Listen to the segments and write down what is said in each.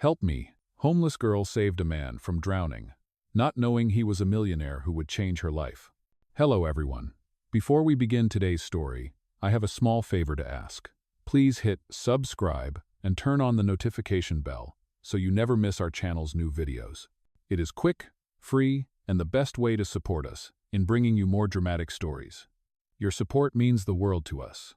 Help me. Homeless girl saved a man from drowning, not knowing he was a millionaire who would change her life. Hello everyone. Before we begin today's story, I have a small favor to ask. Please hit subscribe and turn on the notification bell so you never miss our channel's new videos. It is quick, free, and the best way to support us in bringing you more dramatic stories. Your support means the world to us.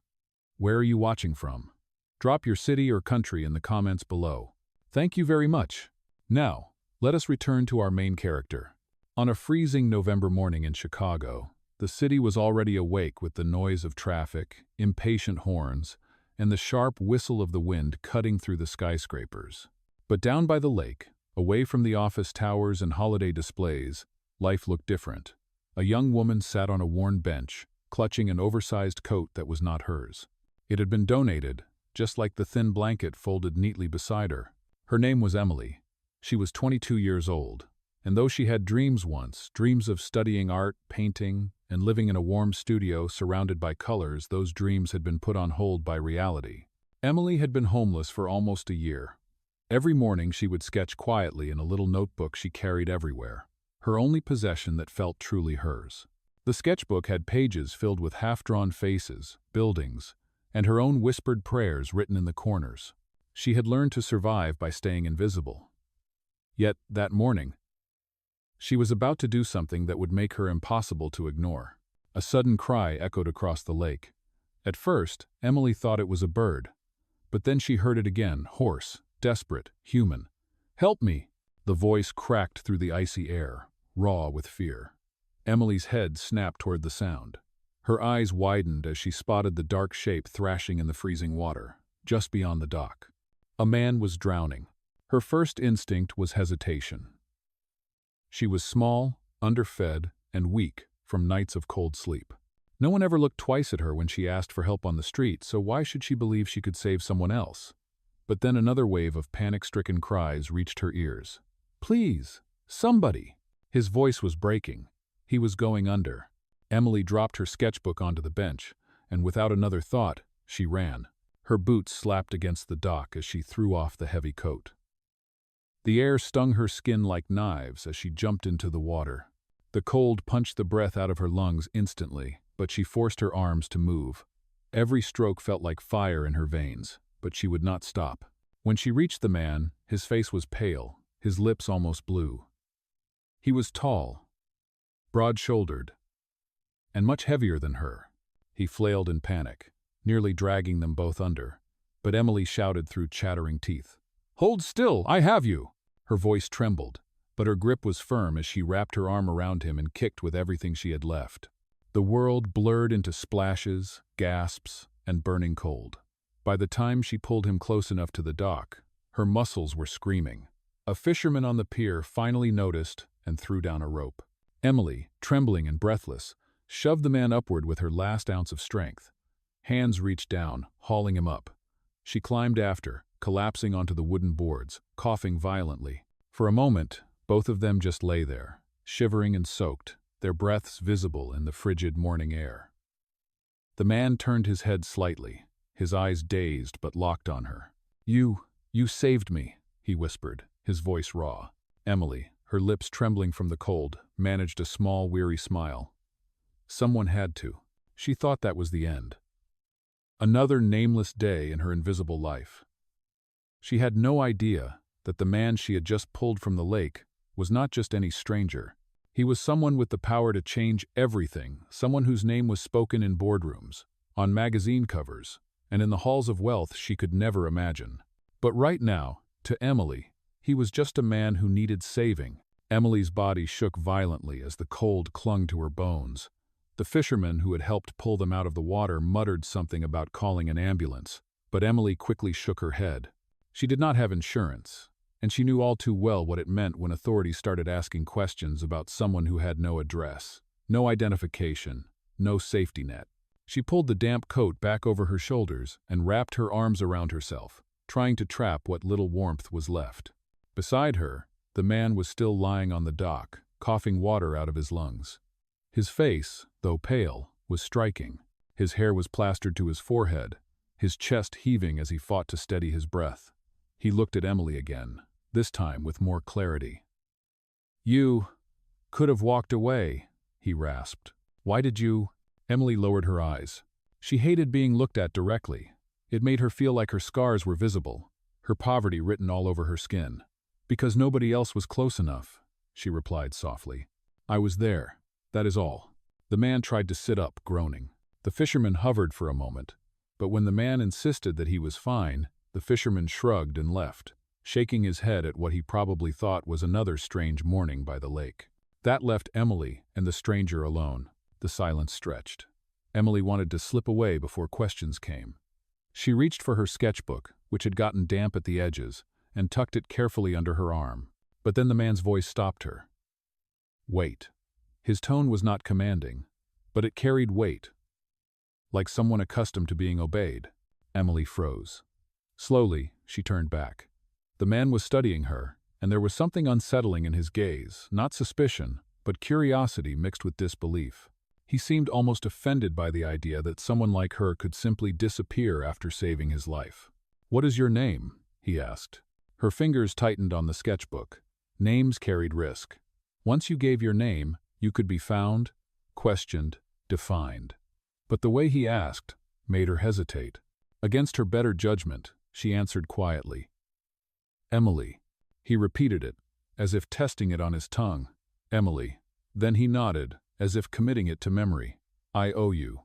Where are you watching from? Drop your city or country in the comments below. Thank you very much. Now, let us return to our main character. On a freezing November morning in Chicago, the city was already awake with the noise of traffic, impatient horns, and the sharp whistle of the wind cutting through the skyscrapers. But down by the lake, away from the office towers and holiday displays, life looked different. A young woman sat on a worn bench, clutching an oversized coat that was not hers. It had been donated, just like the thin blanket folded neatly beside her. Her name was Emily. She was 22 years old, and though she had dreams once, dreams of studying art, painting, and living in a warm studio surrounded by colors, those dreams had been put on hold by reality. Emily had been homeless for almost a year. Every morning she would sketch quietly in a little notebook she carried everywhere, her only possession that felt truly hers. The sketchbook had pages filled with half-drawn faces, buildings, and her own whispered prayers written in the corners. She had learned to survive by staying invisible. Yet, that morning, she was about to do something that would make her impossible to ignore. A sudden cry echoed across the lake. At first, Emily thought it was a bird. But then she heard it again, hoarse, desperate, human. "Help me!" The voice cracked through the icy air, raw with fear. Emily's head snapped toward the sound. Her eyes widened as she spotted the dark shape thrashing in the freezing water, just beyond the dock. A man was drowning. Her first instinct was hesitation. She was small, underfed, and weak from nights of cold sleep. No one ever looked twice at her when she asked for help on the street, so why should she believe she could save someone else? But then another wave of panic-stricken cries reached her ears. "Please, somebody!" His voice was breaking. He was going under. Emily dropped her sketchbook onto the bench, and without another thought, she ran. Her boots slapped against the dock as she threw off the heavy coat. The air stung her skin like knives as she jumped into the water. The cold punched the breath out of her lungs instantly, but she forced her arms to move. Every stroke felt like fire in her veins, but she would not stop. When she reached the man, his face was pale, his lips almost blue. He was tall, broad-shouldered, and much heavier than her. He flailed in panic, nearly dragging them both under, but Emily shouted through chattering teeth, "Hold still, I have you!" Her voice trembled, but her grip was firm as she wrapped her arm around him and kicked with everything she had left. The world blurred into splashes, gasps, and burning cold. By the time she pulled him close enough to the dock, her muscles were screaming. A fisherman on the pier finally noticed and threw down a rope. Emily, trembling and breathless, shoved the man upward with her last ounce of strength. Hands reached down, hauling him up. She climbed after, collapsing onto the wooden boards, coughing violently. For a moment, both of them just lay there, shivering and soaked, their breaths visible in the frigid morning air. The man turned his head slightly, his eyes dazed but locked on her. You saved me," he whispered, his voice raw. Emily, her lips trembling from the cold, managed a small, weary smile. Someone had to. She thought that was the end. Another nameless day in her invisible life. She had no idea that the man she had just pulled from the lake was not just any stranger. He was someone with the power to change everything, someone whose name was spoken in boardrooms, on magazine covers, and in the halls of wealth she could never imagine. But right now, to Emily, he was just a man who needed saving. Emily's body shook violently as the cold clung to her bones. The fisherman who had helped pull them out of the water muttered something about calling an ambulance, but Emily quickly shook her head. She did not have insurance, and she knew all too well what it meant when authorities started asking questions about someone who had no address, no identification, no safety net. She pulled the damp coat back over her shoulders and wrapped her arms around herself, trying to trap what little warmth was left. Beside her, the man was still lying on the dock, coughing water out of his lungs. His face, though pale, was striking. His hair was plastered to his forehead, his chest heaving as he fought to steady his breath. He looked at Emily again, this time with more clarity. "You could have walked away," he rasped. "Why did you?" Emily lowered her eyes. She hated being looked at directly. It made her feel like her scars were visible, her poverty written all over her skin. "Because nobody else was close enough," she replied softly. "I was there. That is all." The man tried to sit up, groaning. The fisherman hovered for a moment, but when the man insisted that he was fine, the fisherman shrugged and left, shaking his head at what he probably thought was another strange morning by the lake. That left Emily and the stranger alone. The silence stretched. Emily wanted to slip away before questions came. She reached for her sketchbook, which had gotten damp at the edges, and tucked it carefully under her arm. But then the man's voice stopped her. "Wait." His tone was not commanding, but it carried weight, like someone accustomed to being obeyed. Emily froze. Slowly, she turned back. The man was studying her, and there was something unsettling in his gaze, not suspicion, but curiosity mixed with disbelief. He seemed almost offended by the idea that someone like her could simply disappear after saving his life. "What is your name?" he asked. Her fingers tightened on the sketchbook. Names carried risk. Once you gave your name, you could be found, questioned, defined. But the way he asked made her hesitate. Against her better judgment, she answered quietly. "Emily." He repeated it, as if testing it on his tongue. "Emily." Then he nodded, as if committing it to memory. "I owe you."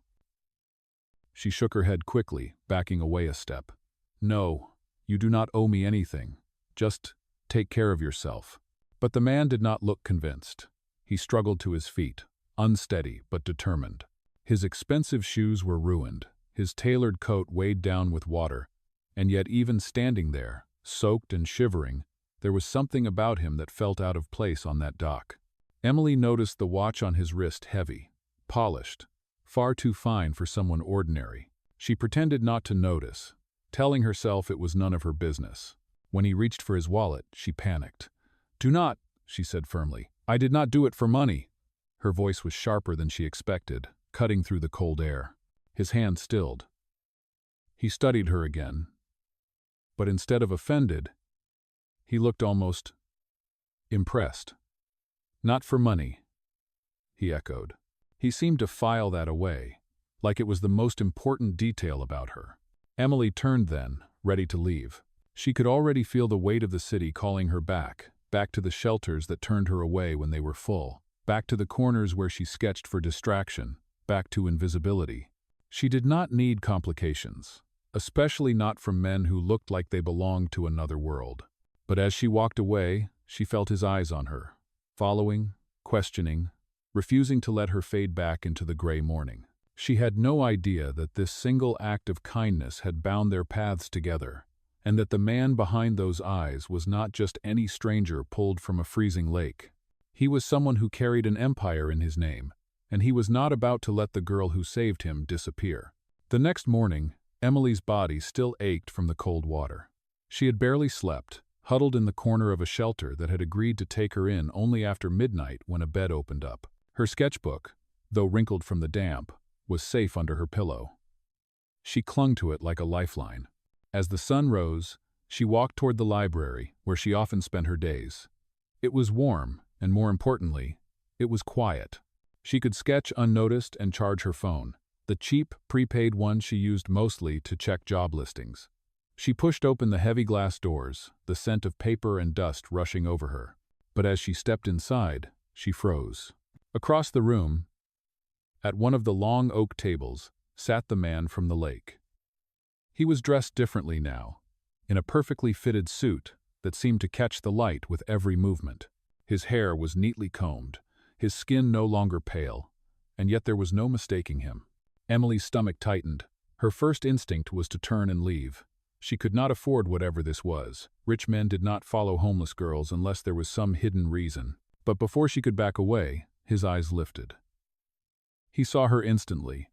She shook her head quickly, backing away a step. "No, you do not owe me anything. Just take care of yourself." But the man did not look convinced. He struggled to his feet, unsteady but determined. His expensive shoes were ruined, his tailored coat weighed down with water, and yet even standing there, soaked and shivering, there was something about him that felt out of place on that dock. Emily noticed the watch on his wrist heavy, polished, far too fine for someone ordinary. She pretended not to notice, telling herself it was none of her business. When he reached for his wallet, she panicked. "Do not," she said firmly. "I did not do it for money." Her voice was sharper than she expected, cutting through the cold air. His hand stilled. He studied her again, but instead of offended, he looked almost impressed. "Not for money," he echoed. He seemed to file that away, like it was the most important detail about her. Emily turned then, ready to leave. She could already feel the weight of the city calling her back to the shelters that turned her away when they were full, back to the corners where she sketched for distraction, back to invisibility. She did not need complications, especially not from men who looked like they belonged to another world. But as she walked away, she felt his eyes on her, following, questioning, refusing to let her fade back into the gray morning. She had no idea that this single act of kindness had bound their paths together, and that the man behind those eyes was not just any stranger pulled from a freezing lake. He was someone who carried an empire in his name, and he was not about to let the girl who saved him disappear. The next morning, Emily's body still ached from the cold water. She had barely slept, huddled in the corner of a shelter that had agreed to take her in only after midnight when a bed opened up. Her sketchbook, though wrinkled from the damp, was safe under her pillow. She clung to it like a lifeline. As the sun rose, she walked toward the library, where she often spent her days. It was warm, and more importantly, it was quiet. She could sketch unnoticed and charge her phone, the cheap, prepaid one she used mostly to check job listings. She pushed open the heavy glass doors, the scent of paper and dust rushing over her. But as she stepped inside, she froze. Across the room, at one of the long oak tables, sat the man from the lake. He was dressed differently now, in a perfectly fitted suit that seemed to catch the light with every movement. His hair was neatly combed, his skin no longer pale, and yet there was no mistaking him. Emily's stomach tightened. Her first instinct was to turn and leave. She could not afford whatever this was. Rich men did not follow homeless girls unless there was some hidden reason. But before she could back away, his eyes lifted. He saw her instantly,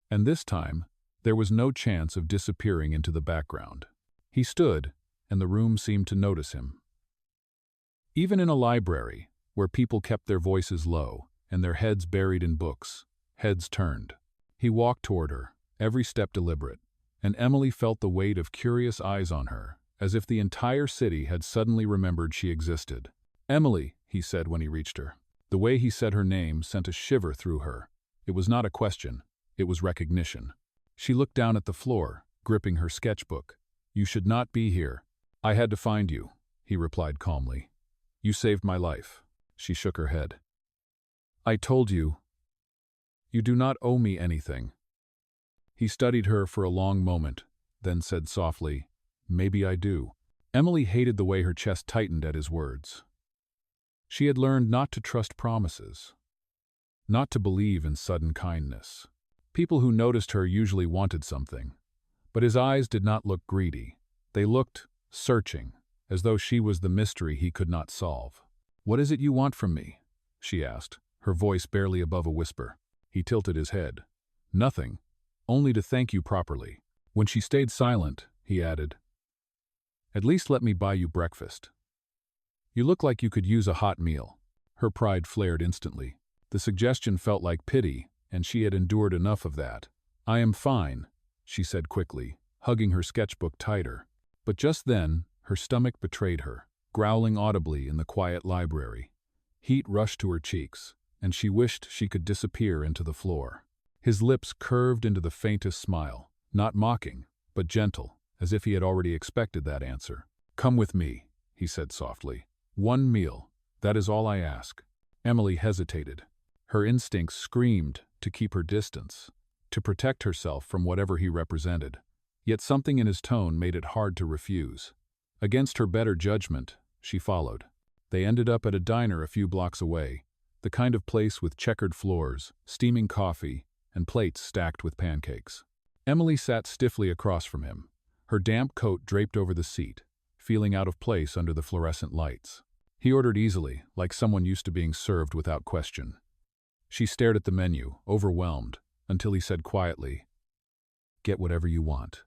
and this time, there was no chance of disappearing into the background. He stood, and the room seemed to notice him. Even in a library, where people kept their voices low and their heads buried in books, heads turned. He walked toward her, every step deliberate, and Emily felt the weight of curious eyes on her, as if the entire city had suddenly remembered she existed. "Emily," he said when he reached her. The way he said her name sent a shiver through her. It was not a question, it was recognition. She looked down at the floor, gripping her sketchbook. "You should not be here." "I had to find you," he replied calmly. "You saved my life." She shook her head. "I told you. You do not owe me anything." He studied her for a long moment, then said softly, "Maybe I do." Emily hated the way her chest tightened at his words. She had learned not to trust promises, not to believe in sudden kindness. People who noticed her usually wanted something, but his eyes did not look greedy. They looked searching, as though she was the mystery he could not solve. "What is it you want from me?" she asked, her voice barely above a whisper. He tilted his head. "Nothing, only to thank you properly." When she stayed silent, he added, "At least let me buy you breakfast. You look like you could use a hot meal." Her pride flared instantly. The suggestion felt like pity, and she had endured enough of that. "I am fine," she said quickly, hugging her sketchbook tighter. But just then, her stomach betrayed her, growling audibly in the quiet library. Heat rushed to her cheeks, and she wished she could disappear into the floor. His lips curved into the faintest smile, not mocking, but gentle, as if he had already expected that answer. "Come with me," he said softly. "One meal, that is all I ask." Emily hesitated. Her instincts screamed to keep her distance, to protect herself from whatever he represented. Yet something in his tone made it hard to refuse. Against her better judgment, she followed. They ended up at a diner a few blocks away, the kind of place with checkered floors, steaming coffee, and plates stacked with pancakes. Emily sat stiffly across from him, her damp coat draped over the seat, feeling out of place under the fluorescent lights. He ordered easily, like someone used to being served without question. She stared at the menu, overwhelmed, until he said quietly, "Get whatever you want.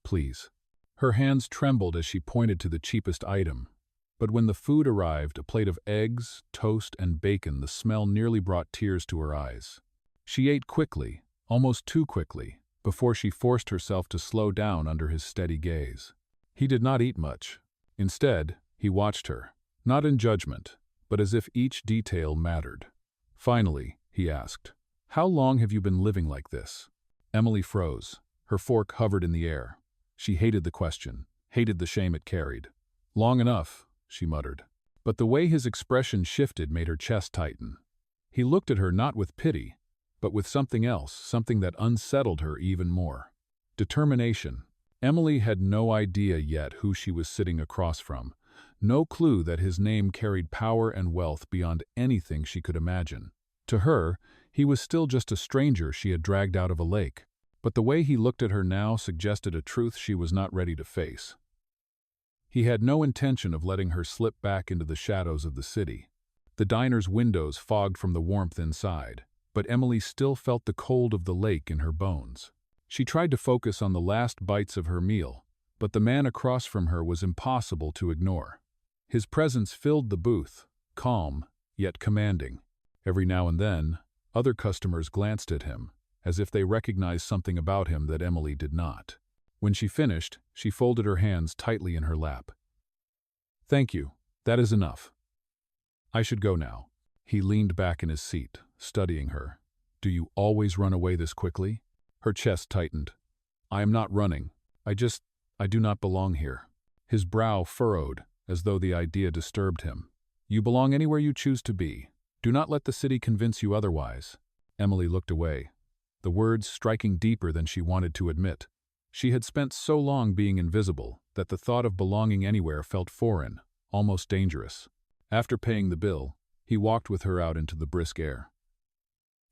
Please." Her hands trembled as she pointed to the cheapest item. But when the food arrived, a plate of eggs, toast, and bacon, the smell nearly brought tears to her eyes. She ate quickly, almost too quickly, before she forced herself to slow down under his steady gaze. He did not eat much. Instead, he watched her, not in judgment, but as if each detail mattered. Finally, he asked, "How long have you been living like this?" Emily froze. Her fork hovered in the air. She hated the question, hated the shame it carried. "Long enough," she muttered. But the way his expression shifted made her chest tighten. He looked at her not with pity, but with something else, something that unsettled her even more. Determination. Emily had no idea yet who she was sitting across from, no clue that his name carried power and wealth beyond anything she could imagine. To her, he was still just a stranger she had dragged out of a lake, but the way he looked at her now suggested a truth she was not ready to face. He had no intention of letting her slip back into the shadows of the city. The diner's windows fogged from the warmth inside, but Emily still felt the cold of the lake in her bones. She tried to focus on the last bites of her meal, but the man across from her was impossible to ignore. His presence filled the booth, calm, yet commanding. Every now and then, other customers glanced at him, as if they recognized something about him that Emily did not. When she finished, she folded her hands tightly in her lap. "Thank you, that is enough. I should go now." He leaned back in his seat, studying her. "Do you always run away this quickly?" Her chest tightened. "I am not running. I do not belong here." His brow furrowed, as though the idea disturbed him. "You belong anywhere you choose to be. Do not let the city convince you otherwise." Emily looked away, the words striking deeper than she wanted to admit. She had spent so long being invisible that the thought of belonging anywhere felt foreign, almost dangerous. After paying the bill, he walked with her out into the brisk air.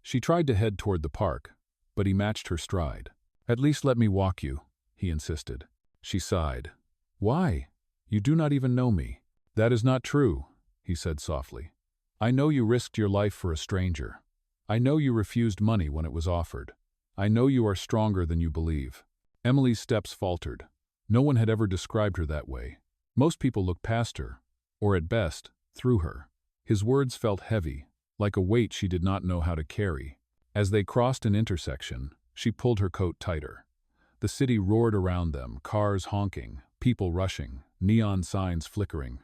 She tried to head toward the park, but he matched her stride. "At least let me walk you," he insisted. She sighed. "Why? You do not even know me." "That is not true," he said softly. "I know you risked your life for a stranger. I know you refused money when it was offered. I know you are stronger than you believe." Emily's steps faltered. No one had ever described her that way. Most people looked past her, or at best, through her. His words felt heavy, like a weight she did not know how to carry. As they crossed an intersection, she pulled her coat tighter. The city roared around them, cars honking, people rushing, neon signs flickering.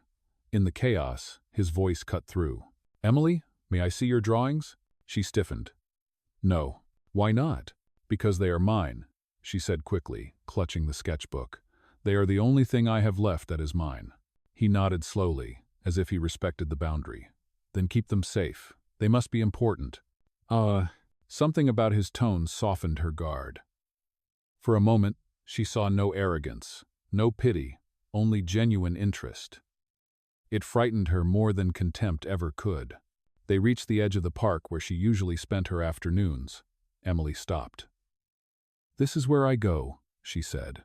In the chaos, his voice cut through. "Emily, may I see your drawings?" She stiffened. "No." "Why not?" "Because they are mine," she said quickly, clutching the sketchbook. "They are the only thing I have left that is mine." He nodded slowly, as if he respected the boundary. "Then keep them safe. They must be important." Something about his tone softened her guard. For a moment, she saw no arrogance, no pity, only genuine interest. It frightened her more than contempt ever could. They reached the edge of the park where she usually spent her afternoons. Emily stopped. "This is where I go," she said.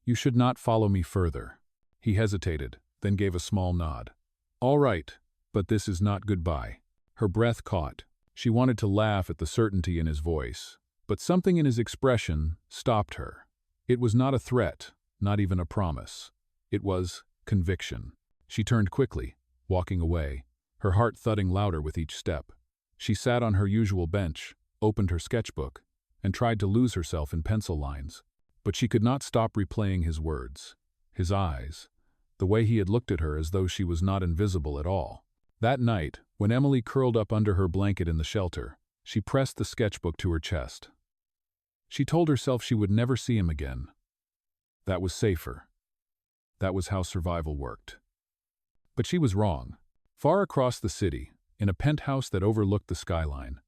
"You should not follow me further." He hesitated, then gave a small nod. "All right, but this is not goodbye." Her breath caught. She wanted to laugh at the certainty in his voice, but something in his expression stopped her. It was not a threat, not even a promise. It was conviction. She turned quickly, walking away, her heart thudding louder with each step. She sat on her usual bench, opened her sketchbook, and tried to lose herself in pencil lines. But she could not stop replaying his words, his eyes, the way he had looked at her as though she was not invisible at all. That night, when Emily curled up under her blanket in the shelter, she pressed the sketchbook to her chest. She told herself she would never see him again. That was safer. That was how survival worked. But she was wrong. Far across the city, in a penthouse that overlooked the skyline,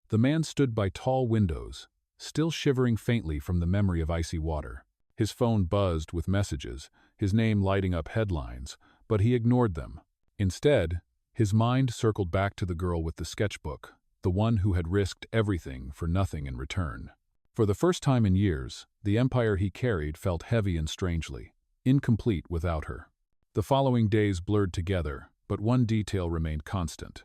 the man stood by tall windows, still shivering faintly from the memory of icy water. His phone buzzed with messages, his name lighting up headlines, but he ignored them. Instead, his mind circled back to the girl with the sketchbook, the one who had risked everything for nothing in return. For the first time in years, the empire he carried felt heavy and strangely, incomplete without her. The following days blurred together, but one detail remained constant.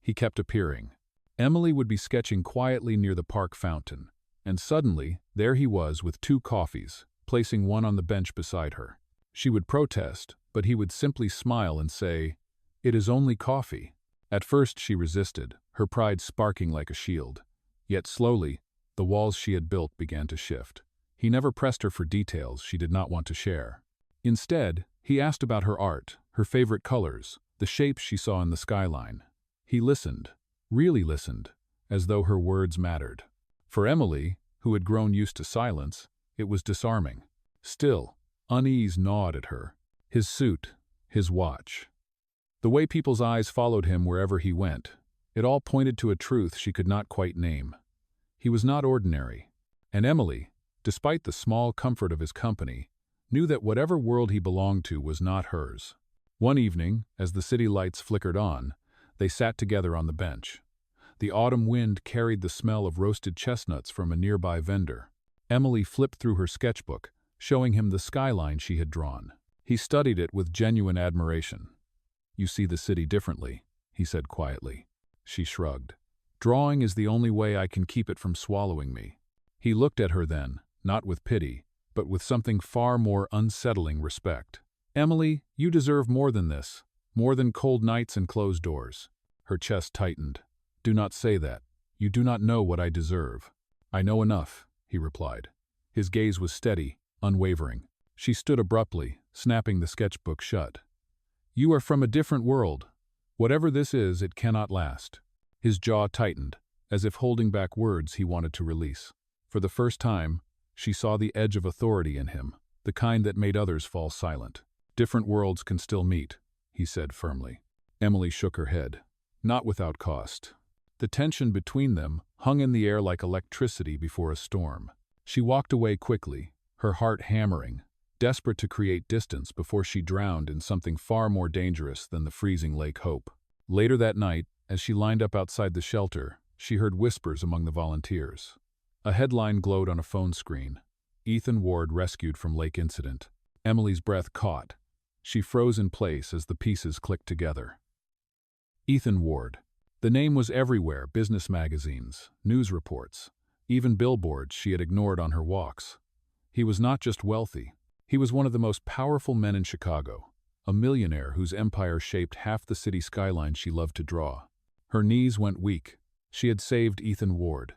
He kept appearing. Emily would be sketching quietly near the park fountain, and suddenly, there he was with 2 coffees, placing one on the bench beside her. She would protest, but he would simply smile and say, "It is only coffee." At first she resisted, her pride sparking like a shield. Yet slowly, the walls she had built began to shift. He never pressed her for details she did not want to share. Instead, he asked about her art, her favorite colors, the shapes she saw in the skyline. He listened, really listened, as though her words mattered. For Emily, who had grown used to silence, it was disarming. Still, unease gnawed at her. His suit, his watch. The way people's eyes followed him wherever he went, it all pointed to a truth she could not quite name. He was not ordinary. And Emily, despite the small comfort of his company, knew that whatever world he belonged to was not hers. One evening, as the city lights flickered on, they sat together on the bench. The autumn wind carried the smell of roasted chestnuts from a nearby vendor. Emily flipped through her sketchbook, showing him the skyline she had drawn. He studied it with genuine admiration. "You see the city differently," he said quietly. She shrugged. "Drawing is the only way I can keep it from swallowing me." He looked at her then, not with pity, but with something far more unsettling respect. "Emily, you deserve more than this, more than cold nights and closed doors." Her chest tightened. "Do not say that. You do not know what I deserve." "I know enough," he replied. His gaze was steady, unwavering. She stood abruptly, snapping the sketchbook shut. "You are from a different world. Whatever this is, it cannot last." His jaw tightened, as if holding back words he wanted to release. For the first time, she saw the edge of authority in him, the kind that made others fall silent. "Different worlds can still meet," he said firmly. Emily shook her head. "Not without cost." The tension between them hung in the air like electricity before a storm. She walked away quickly, her heart hammering, desperate to create distance before she drowned in something far more dangerous than the freezing Lake Hope. Later that night, as she lined up outside the shelter, she heard whispers among the volunteers. A headline glowed on a phone screen. "Ethan Ward rescued from lake incident." Emily's breath caught. She froze in place as the pieces clicked together. Ethan Ward. The name was everywhere, business magazines, news reports, even billboards she had ignored on her walks. He was not just wealthy. He was one of the most powerful men in Chicago, a millionaire whose empire shaped half the city skyline she loved to draw. Her knees went weak. She had saved Ethan Ward.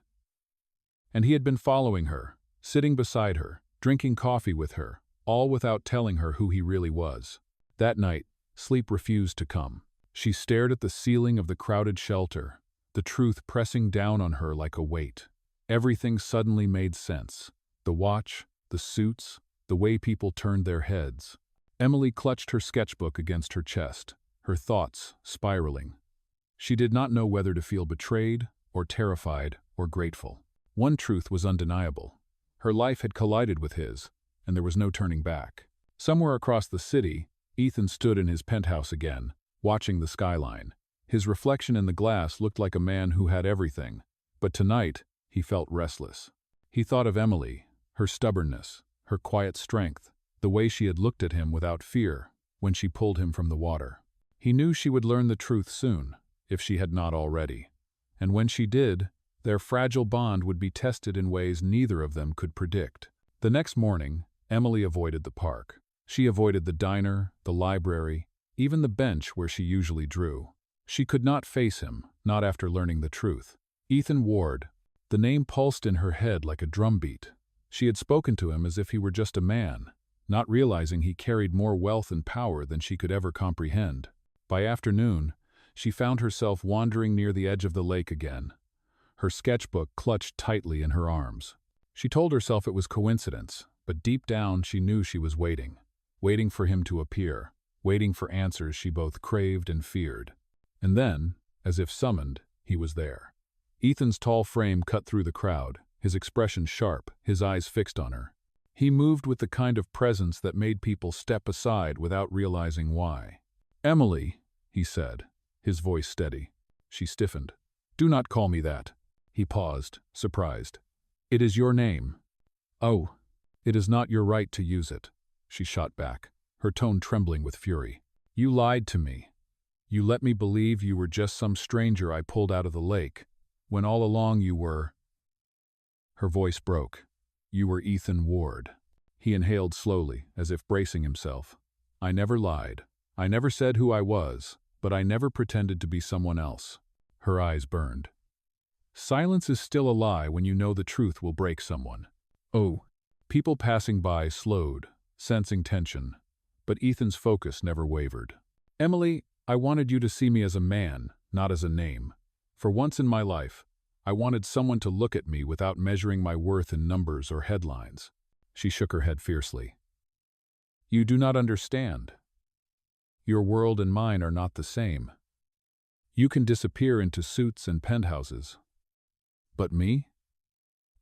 And he had been following her, sitting beside her, drinking coffee with her, all without telling her who he really was. That night, sleep refused to come. She stared at the ceiling of the crowded shelter, the truth pressing down on her like a weight. Everything suddenly made sense. The watch, the suits, the way people turned their heads. Emily clutched her sketchbook against her chest, her thoughts spiraling. She did not know whether to feel betrayed, or terrified, or grateful. One truth was undeniable. Her life had collided with his, and there was no turning back. Somewhere across the city, Ethan stood in his penthouse again, watching the skyline. His reflection in the glass looked like a man who had everything, but tonight he felt restless. He thought of Emily, her stubbornness, her quiet strength, the way she had looked at him without fear when she pulled him from the water. He knew she would learn the truth soon, if she had not already. And when she did, their fragile bond would be tested in ways neither of them could predict. The next morning, Emily avoided the park. She avoided the diner, the library, even the bench where she usually drew. She could not face him, not after learning the truth. Ethan Ward. The name pulsed in her head like a drumbeat. She had spoken to him as if he were just a man, not realizing he carried more wealth and power than she could ever comprehend. By afternoon, she found herself wandering near the edge of the lake again, her sketchbook clutched tightly in her arms. She told herself it was coincidence, but deep down she knew she was waiting for him to appear, waiting for answers she both craved and feared. And then, as if summoned, he was there. Ethan's tall frame cut through the crowd, his expression sharp, his eyes fixed on her. He moved with the kind of presence that made people step aside without realizing why. "Emily," he said, his voice steady. She stiffened. "Do not call me that." He paused, surprised. "It is your name." "Oh, it is not your right to use it," she shot back, her tone trembling with fury. "You lied to me. You let me believe you were just some stranger I pulled out of the lake, when all along you were—" Her voice broke. "You were Ethan Ward." He inhaled slowly, as if bracing himself. "I never lied. I never said who I was, but I never pretended to be someone else." Her eyes burned. Silence is still a lie when you know the truth will break someone. Oh, people passing by slowed, sensing tension, but Ethan's focus never wavered. "Emily, I wanted you to see me as a man, not as a name. For once in my life, I wanted someone to look at me without measuring my worth in numbers or headlines." She shook her head fiercely. "You do not understand. Your world and mine are not the same. You can disappear into suits and penthouses. But me?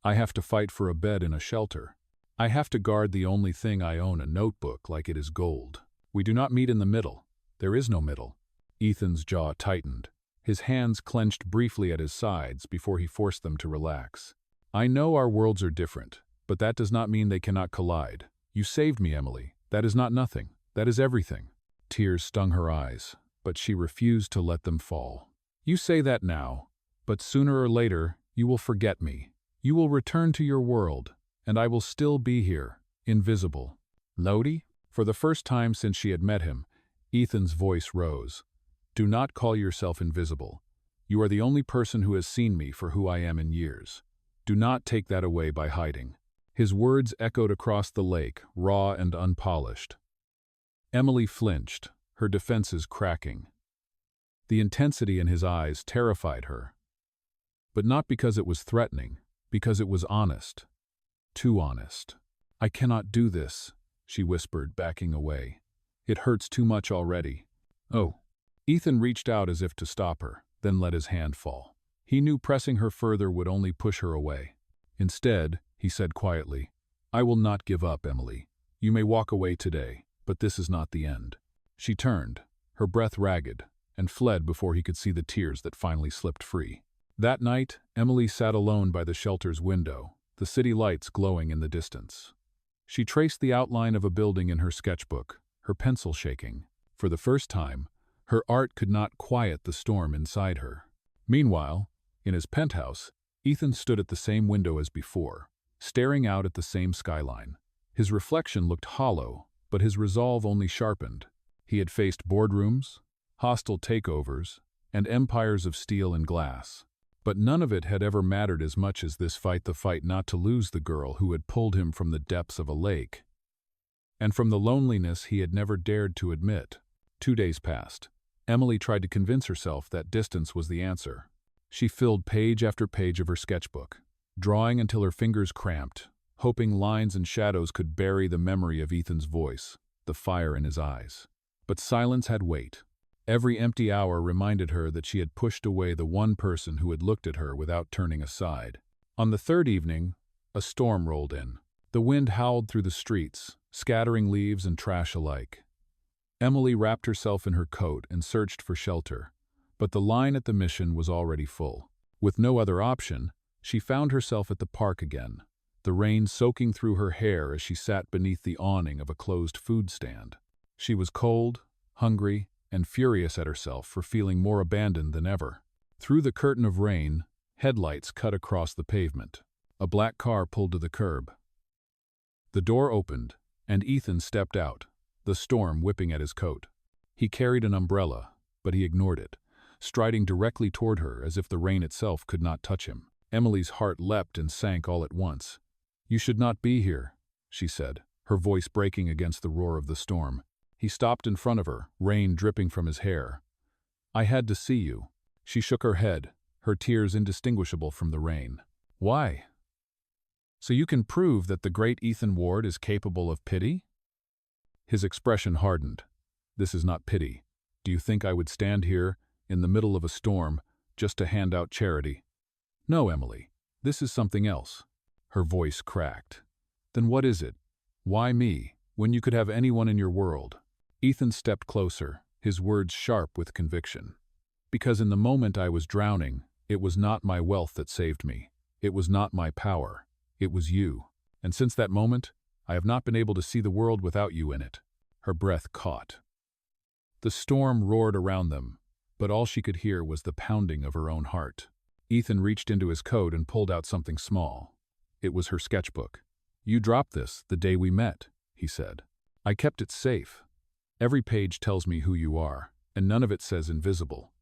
I have to fight for a bed in a shelter. I have to guard the only thing I own, a notebook, like it is gold. We do not meet in the middle. There is no middle." Ethan's jaw tightened. His hands clenched briefly at his sides before he forced them to relax. "I know our worlds are different, but that does not mean they cannot collide. You saved me, Emily. That is not nothing. That is everything." Tears stung her eyes, but she refused to let them fall. "You say that now, but sooner or later, you will forget me. You will return to your world, and I will still be here, invisible." "Lodi?" For the first time since she had met him, Ethan's voice rose. "Do not call yourself invisible. You are the only person who has seen me for who I am in years. Do not take that away by hiding." His words echoed across the lake, raw and unpolished. Emily flinched, her defenses cracking. The intensity in his eyes terrified her. But not because it was threatening, because it was honest. Too honest. "I cannot do this," she whispered, backing away. "It hurts too much already." "Oh." Ethan reached out as if to stop her, then let his hand fall. He knew pressing her further would only push her away. Instead, he said quietly, "I will not give up, Emily. You may walk away today, but this is not the end." She turned, her breath ragged, and fled before he could see the tears that finally slipped free. That night, Emily sat alone by the shelter's window, the city lights glowing in the distance. She traced the outline of a building in her sketchbook, her pencil shaking. For the first time, her art could not quiet the storm inside her. Meanwhile, in his penthouse, Ethan stood at the same window as before, staring out at the same skyline. His reflection looked hollow, but his resolve only sharpened. He had faced boardrooms, hostile takeovers, and empires of steel and glass. But none of it had ever mattered as much as this fight, the fight not to lose the girl who had pulled him from the depths of a lake. and from the loneliness he had never dared to admit. 2 days passed. Emily tried to convince herself that distance was the answer. She filled page after page of her sketchbook, drawing until her fingers cramped, hoping lines and shadows could bury the memory of Ethan's voice, the fire in his eyes. But silence had weight. Every empty hour reminded her that she had pushed away the one person who had looked at her without turning aside. On the third evening, a storm rolled in. The wind howled through the streets, scattering leaves and trash alike. Emily wrapped herself in her coat and searched for shelter, but the line at the mission was already full. With no other option, she found herself at the park again, the rain soaking through her hair as she sat beneath the awning of a closed food stand. She was cold, hungry, and furious at herself for feeling more abandoned than ever. Through the curtain of rain, headlights cut across the pavement. A black car pulled to the curb. The door opened, and Ethan stepped out, the storm whipping at his coat. He carried an umbrella, but he ignored it, striding directly toward her as if the rain itself could not touch him. Emily's heart leapt and sank all at once. "You should not be here," she said, her voice breaking against the roar of the storm. He stopped in front of her, rain dripping from his hair. "I had to see you." She shook her head, her tears indistinguishable from the rain. "Why? So you can prove that the great Ethan Ward is capable of pity?" His expression hardened. "This is not pity. Do you think I would stand here, in the middle of a storm, just to hand out charity? No, Emily, this is something else." Her voice cracked. "Then what is it? Why me, when you could have anyone in your world?" Ethan stepped closer, his words sharp with conviction. "Because in the moment I was drowning, it was not my wealth that saved me. It was not my power. It was you. And since that moment, I have not been able to see the world without you in it." Her breath caught. The storm roared around them, but all she could hear was the pounding of her own heart. Ethan reached into his coat and pulled out something small. It was her sketchbook. "You dropped this the day we met," he said. "I kept it safe. Every page tells me who you are, and none of it says invisible.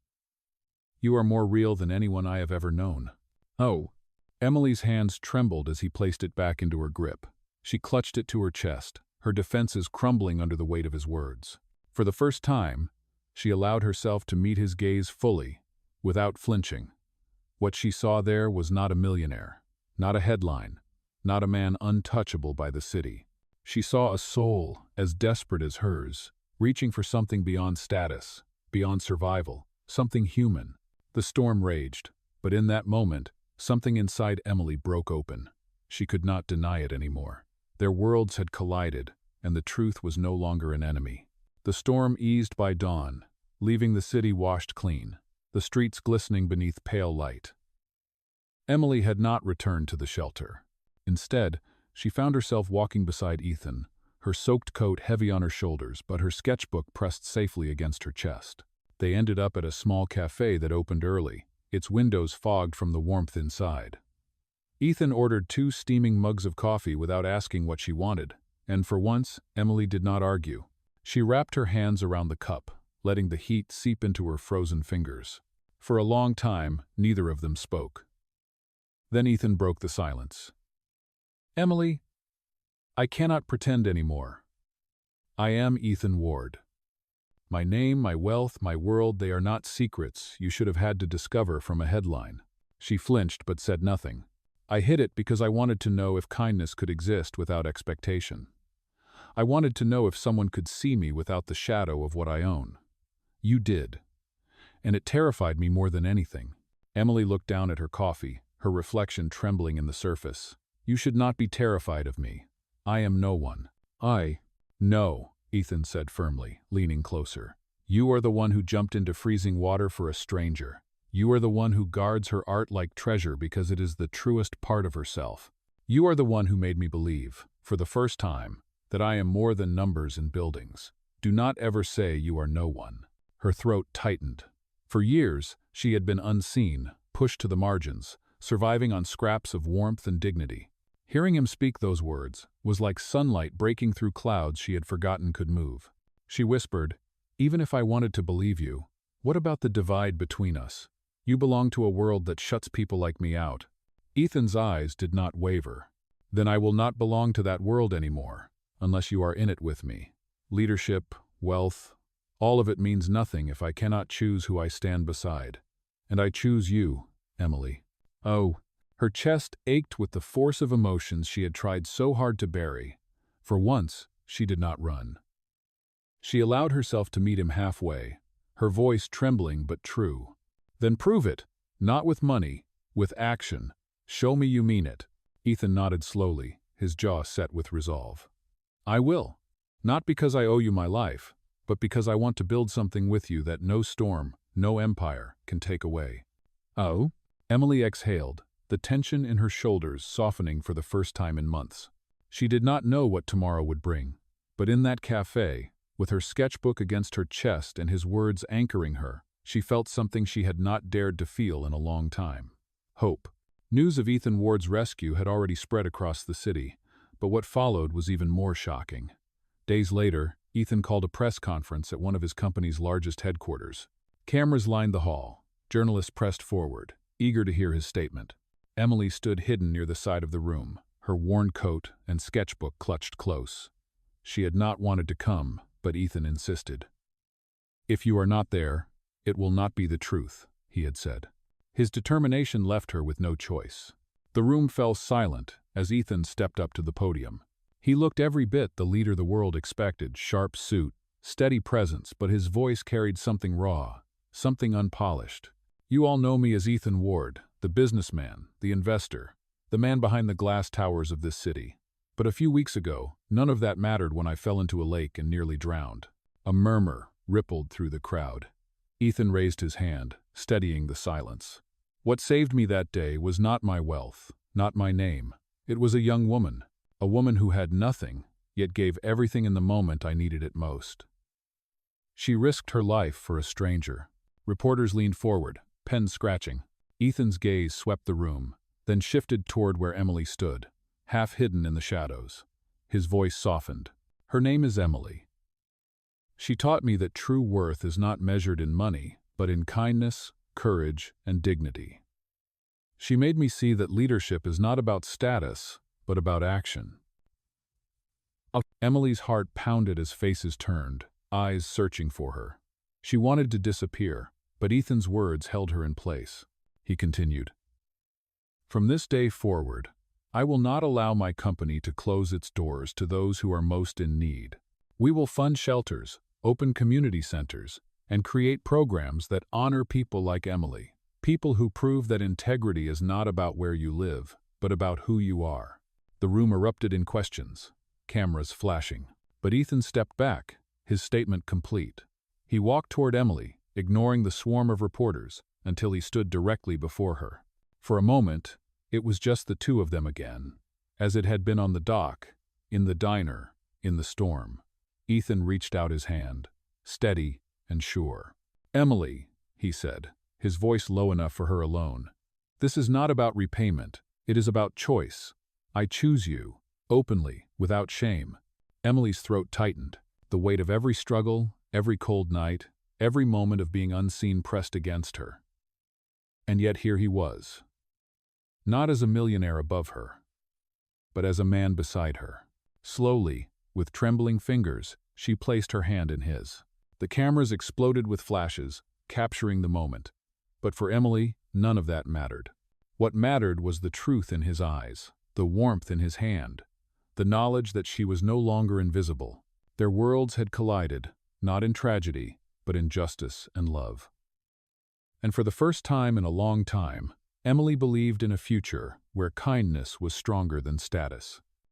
You are more real than anyone I have ever known." "Oh." Emily's hands trembled as he placed it back into her grip. She clutched it to her chest, her defenses crumbling under the weight of his words. For the first time, she allowed herself to meet his gaze fully, without flinching. What she saw there was not a millionaire, not a headline, not a man untouchable by the city. She saw a soul as desperate as hers, reaching for something beyond status, beyond survival, something human. The storm raged, but in that moment, something inside Emily broke open. She could not deny it anymore. Their worlds had collided, and the truth was no longer an enemy. The storm eased by dawn, leaving the city washed clean, the streets glistening beneath pale light. Emily had not returned to the shelter. Instead, she found herself walking beside Ethan, her soaked coat heavy on her shoulders but her sketchbook pressed safely against her chest. They ended up at a small cafe that opened early, its windows fogged from the warmth inside. Ethan ordered 2 steaming mugs of coffee without asking what she wanted, and for once, Emily did not argue. She wrapped her hands around the cup, letting the heat seep into her frozen fingers. For a long time, neither of them spoke. Then Ethan broke the silence. "Emily, I cannot pretend anymore. I am Ethan Ward. My name, my wealth, my world, they are not secrets you should have had to discover from a headline." She flinched but said nothing. "I hid it because I wanted to know if kindness could exist without expectation. I wanted to know if someone could see me without the shadow of what I own. You did. And it terrified me more than anything." Emily looked down at her coffee, her reflection trembling in the surface. "You should not be terrified of me. I am no one." "No," Ethan said firmly, leaning closer. "You are the one who jumped into freezing water for a stranger. You are the one who guards her art like treasure because it is the truest part of herself. You are the one who made me believe, for the first time, that I am more than numbers and buildings. Do not ever say you are no one." Her throat tightened. For years, she had been unseen, pushed to the margins, surviving on scraps of warmth and dignity. Hearing him speak those words was like sunlight breaking through clouds she had forgotten could move. She whispered, "Even if I wanted to believe you, what about the divide between us? You belong to a world that shuts people like me out." Ethan's eyes did not waver. "Then I will not belong to that world anymore. unless you are in it with me. Leadership, wealth, all of it means nothing if I cannot choose who I stand beside. And I choose you, Emily. Oh, her chest ached with the force of emotions she had tried so hard to bury. For once, she did not run. She allowed herself to meet him halfway, her voice trembling but true. Then prove it, not with money, with action. Show me you mean it. Ethan nodded slowly, his jaw set with resolve. I will. Not because I owe you my life, but because I want to build something with you that no storm, no empire can take away. Oh? Emily exhaled, the tension in her shoulders softening for the first time in months. She did not know what tomorrow would bring, but in that cafe, with her sketchbook against her chest and his words anchoring her, she felt something she had not dared to feel in a long time. Hope. News of Ethan Ward's rescue had already spread across the city, but what followed was even more shocking. Days later, Ethan called a press conference at one of his company's largest headquarters. Cameras lined the hall. Journalists pressed forward, eager to hear his statement. Emily stood hidden near the side of the room, her worn coat and sketchbook clutched close. She had not wanted to come, but Ethan insisted. If you are not there, it will not be the truth, he had said. His determination left her with no choice. The room fell silent as Ethan stepped up to the podium. He looked every bit the leader the world expected, sharp suit, steady presence, but his voice carried something raw, something unpolished. You all know me as Ethan Ward, the businessman, the investor, the man behind the glass towers of this city. But a few weeks ago, none of that mattered when I fell into a lake and nearly drowned. A murmur rippled through the crowd. Ethan raised his hand, steadying the silence. What saved me that day was not my wealth, not my name. It was a young woman, a woman who had nothing, yet gave everything in the moment I needed it most. She risked her life for a stranger. Reporters leaned forward, pens scratching. Ethan's gaze swept the room, then shifted toward where Emily stood, half hidden in the shadows. His voice softened. Her name is Emily. She taught me that true worth is not measured in money, but in kindness, courage, and dignity. She made me see that leadership is not about status, but about action. Emily's heart pounded as faces turned, eyes searching for her. She wanted to disappear, but Ethan's words held her in place. He continued. From this day forward, I will not allow my company to close its doors to those who are most in need. We will fund shelters, open community centers, and create programs that honor people like Emily, people who prove that integrity is not about where you live, but about who you are. The room erupted in questions, cameras flashing, but Ethan stepped back, his statement complete. He walked toward Emily, ignoring the swarm of reporters, until he stood directly before her. For a moment, it was just the two of them again, as it had been on the dock, in the diner, in the storm. Ethan reached out his hand, steady and sure. Emily, he said, his voice low enough for her alone. This is not about repayment. It is about choice. I choose you, openly, without shame. Emily's throat tightened. The weight of every struggle, every cold night, every moment of being unseen pressed against her. And yet here he was. Not as a millionaire above her, but as a man beside her. Slowly, with trembling fingers, she placed her hand in his. The cameras exploded with flashes, capturing the moment. But for Emily, none of that mattered. What mattered was the truth in his eyes, the warmth in his hand, the knowledge that she was no longer invisible. Their worlds had collided, not in tragedy, but in justice and love. And for the first time in a long time, Emily believed in a future where kindness was stronger than status.